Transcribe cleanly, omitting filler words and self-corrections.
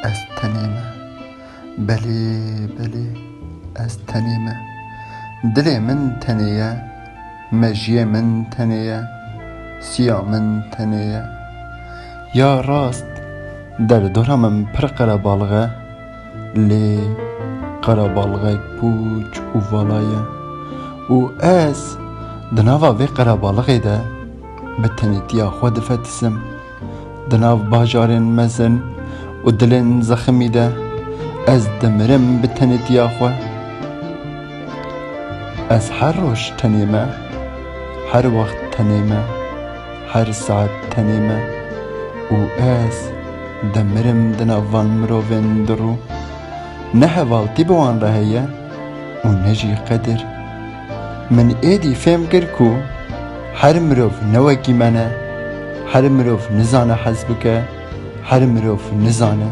از تنیمه بله بله از تنیمه دل من تنیه مجیه من تنیه سیا من تنیه یا راست در دورمم پر قربالغه لی قربالغه پوچ و والایه و از دناوا وی قربالغه ده به تنیتیا خود فتسم دناو باجارن مزن و دلن زخمی ده از دمرم به تنیتیا خو از هر روش تنیمه هر وقت تنیمه هر ساعت تنیمه و از دمرم دناوان مروفن درو نه حوالتی بوان رهیه و نجی قدر من ایدی فهم گر کو هر مروف نوکی منه هر مروف نزانه حزبکه هر مروف نزانه